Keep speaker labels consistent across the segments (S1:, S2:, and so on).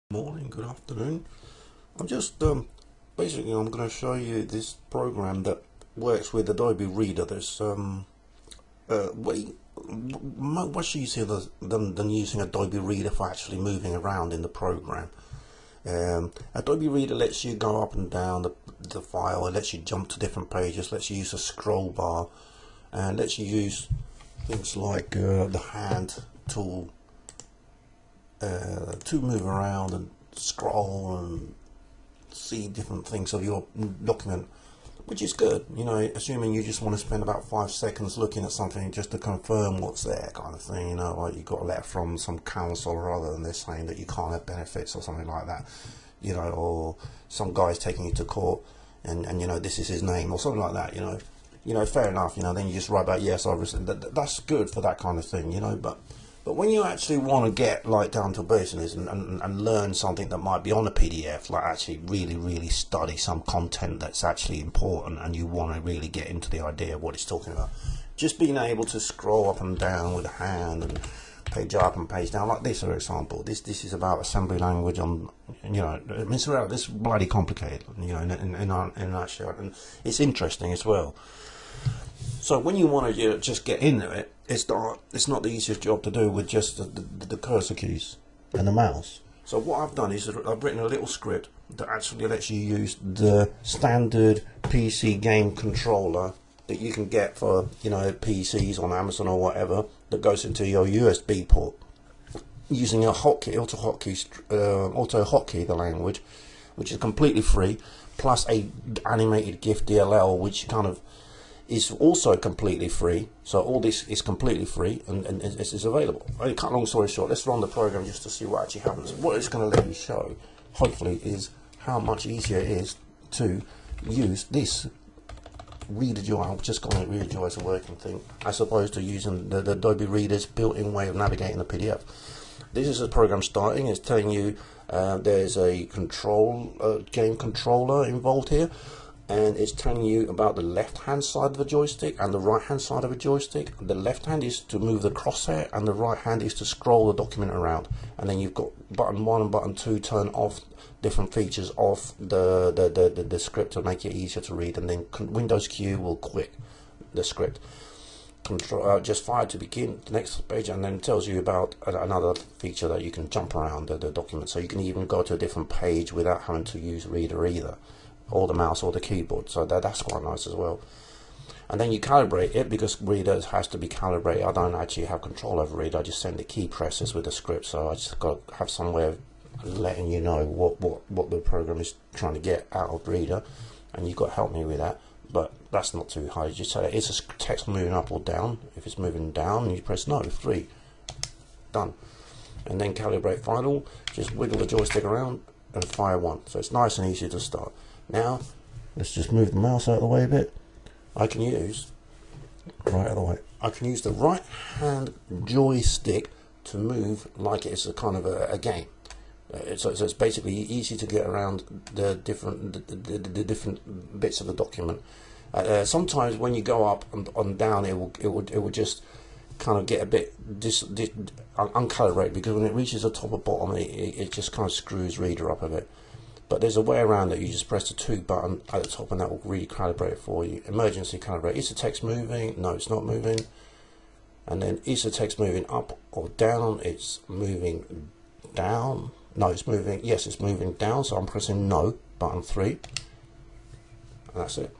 S1: Morning, good afternoon. I'm just basically I'm going to show you this program that works with Adobe Reader. There's way much easier than using Adobe Reader for actually moving around in the program. Adobe Reader lets you go up and down the file. It lets you jump to different pages, lets you use a scroll bar, and lets you use things like the hand tool to move around and scroll and see different things of your document, which is good, you know, assuming you just want to spend about 5 seconds looking at something just to confirm what's there, kind of thing, you know, like you got a letter from some council or other and they're saying that you can't have benefits or something like that, you know, or some guy's taking you to court and you know, this is his name or something like that, you know, fair enough, you know, then you just write back, yes, obviously, that's good for that kind of thing, you know, but when you actually want to get like down to business and learn something that might be on a PDF, like actually really study some content that's actually important, and you want to really get into the idea of what it's talking about, just being able to scroll up and down with a hand and page up and page down like this, for example, this is about assembly language on, you know, I mean, this is bloody complicated, you know, in actually, and it's interesting as well. So when you want to just get into it, it's not the easiest job to do with just the cursor keys and the mouse. So what I've done is I've written a little script that actually lets you use the standard PC game controller that you can get for, you know, PCs on Amazon or whatever, that goes into your USB port using a hotkey, autoHotKey, the language, which is completely free, plus a animated GIF DLL, which kind of is also completely free. So all this is completely free and it is available. I cut long story short, let's run the program just to see what actually happens. What it's going to let you show, hopefully, is how much easier it is to use this readerJoy. I've just got it, readerJoy is a working thing, as opposed to using the Adobe Reader's built-in way of navigating the PDF. This is a program starting. It's telling you there's a game controller involved here, and it's telling you about the left hand side of the joystick and the right hand side of a joystick. The left hand is to move the crosshair and the right hand is to scroll the document around, and then you've got button 1 and button 2 turn off different features of the script to make it easier to read, and then Windows Q will quit the script. Control just fire to begin the next page, and then it tells you about another feature that you can jump around the document, so you can even go to a different page without having to use Reader either, or the mouse or the keyboard, so that's quite nice as well. And then you calibrate it, because Reader has to be calibrated. I don't actually have control over Reader, I just send the key presses with the script, so I just got to have some way of letting you know what the program is trying to get out of Reader, and you've got to help me with that, but that's not too hard. You just say, is the text moving up or down? If it's moving down, you press no, 3, done. And then calibrate final, just wiggle the joystick around and fire 1, so it's nice and easy to start. Now, let's just move the mouse out of the way a bit. I can use the right hand joystick to move like it's a kind of a game. So it's basically easy to get around the different bits of the document. Sometimes when you go up and down, it will just kind of get a bit uncalibrated, because when it reaches the top or bottom, it just kind of screws Reader up a bit. But there's a way around it. You just press the 2 button at the top and that will recalibrate it for you. Emergency calibrate. Is the text moving? No, it's not moving. And then, is the text moving up or down? It's moving down. No, it's moving. Yes, it's moving down. So I'm pressing no, button 3. And that's it.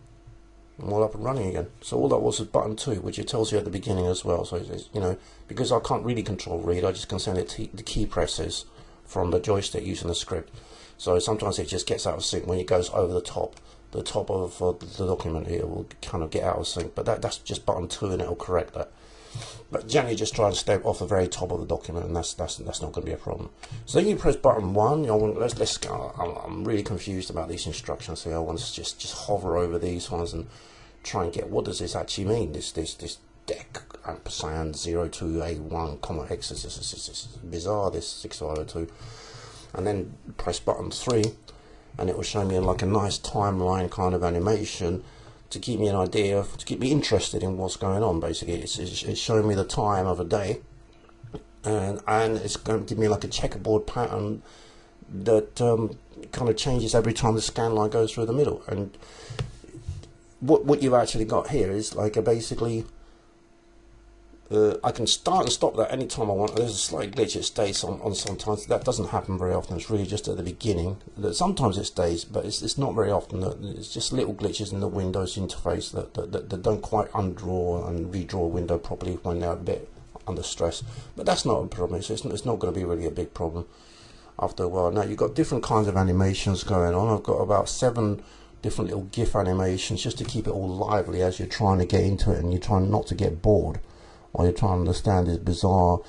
S1: I'm all up and running again. So all that was button 2, which it tells you at the beginning as well. So it's, you know, because I can't really control Reader, I just can send it the key presses from the joystick using the script. So sometimes it just gets out of sync when it goes over the top of the document. It will kind of get out of sync, but that's just button 2 and it will correct that. But generally just try and stay off the very top of the document, and that's not going to be a problem. So then you press button 1. You know, let's go. I'm really confused about these instructions here. I want to just hover over these ones and try and get, what does this actually mean? This deck ampersand 02A1 comma exes. This is bizarre. This 6502. And then press button 3, and it will show me like a nice timeline kind of animation to give me an idea, to keep me interested in what's going on. Basically, it's showing me the time of a day, and it's going to give me like a checkerboard pattern that kind of changes every time the scan line goes through the middle. And what you've actually got here is like a basically I can start and stop that anytime I want. There's a slight glitch, it stays on sometimes. That doesn't happen very often. It's really just at the beginning. Sometimes it stays, but it's not very often. It's just little glitches in the Windows interface that don't quite undraw and redraw a window properly when they're a bit under stress. But that's not a problem. It's not going to be really a big problem after a while. Now you've got different kinds of animations going on. I've got about 7 different little GIF animations just to keep it all lively as you're trying to get into it and you're trying not to get bored. Or you're trying to understand this bizarre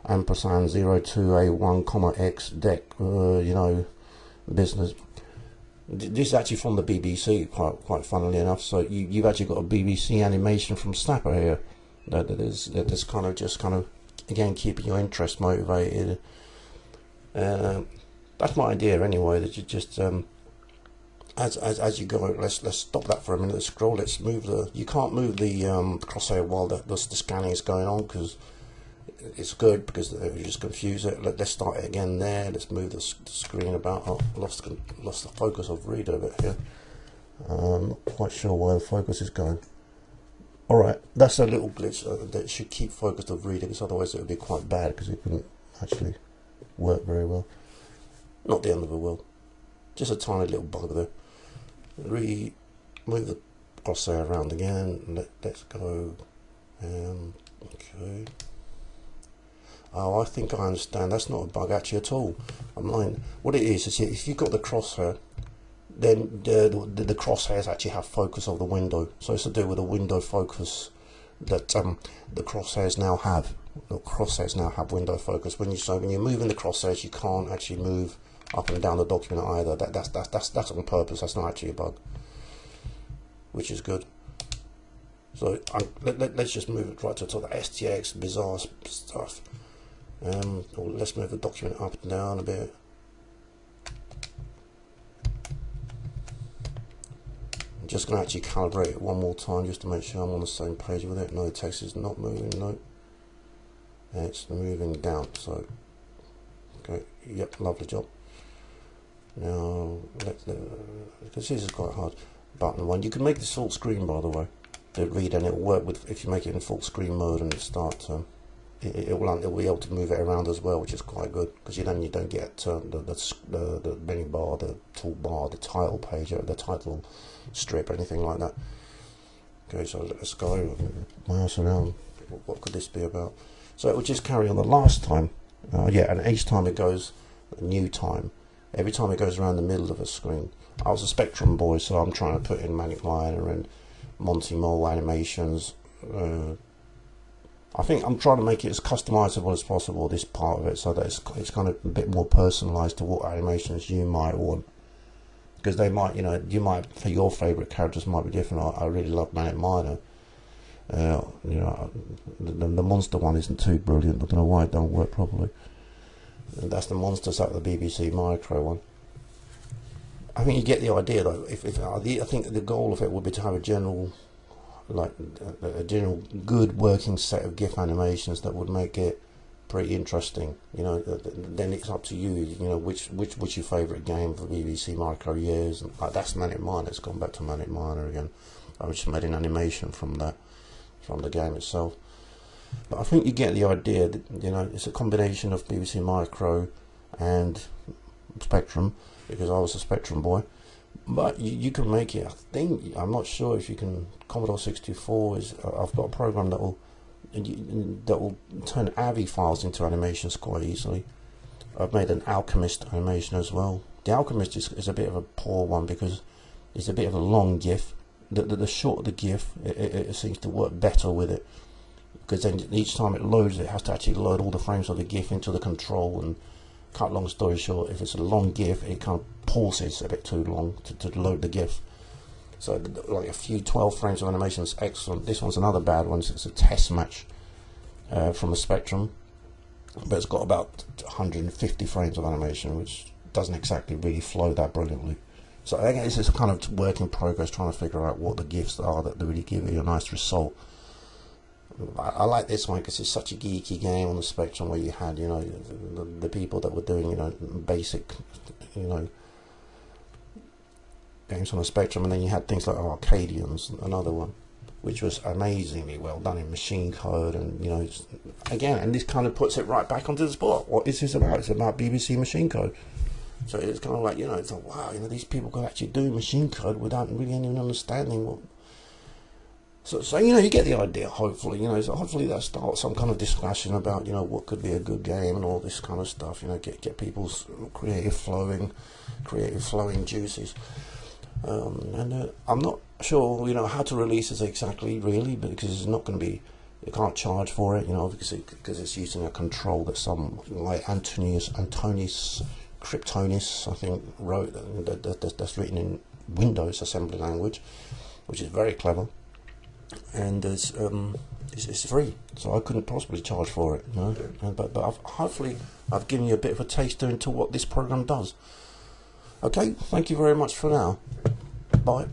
S1: ampersand 02A1, X deck, you know, business. This is actually from the BBC, quite funnily enough. So you've actually got a BBC animation from Snapper here that is kind of again keeping your interest motivated. That's my idea anyway. That you just as you go, let's stop that for a minute. Let's scroll. Let's move the. You can't move the crosshair while the scanning is going on because it's good because you just confuse it. Let's start it again there. Let's move the screen about. Oh, lost the focus of Reader a bit here. Not quite sure where the focus is going. All right, that's a little glitch that should keep focus of Reader because otherwise it would be quite bad because it couldn't actually work very well. Not the end of the world. Just a tiny little bug there. Move the crosshair around again. Let's go. Okay. Oh, I think I understand. That's not a bug actually at all. I'm lying. What it is if you've got the crosshair, then the crosshairs actually have focus of the window. So it's to do with the window focus that the crosshairs now have. The crosshairs now have window focus. When you're moving the crosshairs, you can't actually move up and down the document either. That's on purpose. That's not actually a bug, which is good. So let's just move it right to the top. The STX bizarre stuff. Or let's move the document up and down a bit. I'm just going to actually calibrate it one more time just to make sure I'm on the same page with it. No, the text is not moving. No, it's moving down. So okay, yep, lovely job. Now, because this is quite hard. Button 1. You can make this full screen, by the way, to read, and it will work with if you make it in full screen mode and it starts. It will be able to move it around as well, which is quite good because you don't get the menu bar, the toolbar, the title page, or the title strip, or anything like that. Okay, so let's go mouse around. What could this be about? So it will just carry on the last time. Yeah, and each time it goes a new time. Every time it goes around the middle of a screen. I was a Spectrum boy, so I'm trying to put in Manic Miner and Monty Mole animations. I think I'm trying to make it as customizable as possible, this part of it, so that it's kind of a bit more personalized to what animations you might want. Because they might, you might, for your favorite characters might be different. I really love Manic Miner. The monster one isn't too brilliant. I don't know why it don't work properly. And that's the monsters out of the BBC Micro one. I think you get the idea though. I think the goal of it would be to have a general, a general good working set of GIF animations that would make it pretty interesting. Then it's up to you. Which your favourite game for BBC Micro years. And, that's Manic Miner. It's gone back to Manic Miner again. I just made an animation from that, from the game itself. But I think you get the idea that it's a combination of BBC Micro and Spectrum, because I was a Spectrum boy. But you can make it. I'm not sure if you can. Commodore 64 is. I've got a program that will turn AVI files into animations quite easily. I've made an Alchemist animation as well. The Alchemist is a bit of a poor one because it's a bit of a long GIF. The shorter the GIF, it seems to work better with it. Because then each time it loads, it has to actually load all the frames of the GIF into the control. And cut long story short, if it's a long GIF, it kind of pauses a bit too long to load the GIF. So like a few 12 frames of animation is excellent. This one's another bad one. It's a test match from the Spectrum, but it's got about 150 frames of animation, which doesn't exactly really flow that brilliantly. So I think it's just a kind of work in progress, trying to figure out what the GIFs are that really give you a nice result. I like this one because it's such a geeky game on the Spectrum, where you had, you know, the people that were doing, you know, basic, you know, games on the Spectrum, and then you had things like Arcadians, another one, which was amazingly well done in machine code, and you know, again, and this kind of puts it right back onto the spot. What is this about? It's about BBC machine code. So it's kind of like, you know, it's like, wow, you know, these people could actually do machine code without really even understanding what. So you know, you get the idea. Hopefully, you know, so hopefully that starts some kind of discussion about, you know, what could be a good game and all this kind of stuff. You know, get people's creative flowing juices. And I'm not sure, you know, how to release this exactly, really, because it's not going to be. You can't charge for it, you know, because it's using a control that some like Antonis Kryptonis, I think, wrote. That's written in Windows assembly language, which is very clever. And it's free, so I couldn't possibly charge for it, you know. But hopefully I've given you a bit of a taster into what this program does. Okay, thank you very much for now. Bye.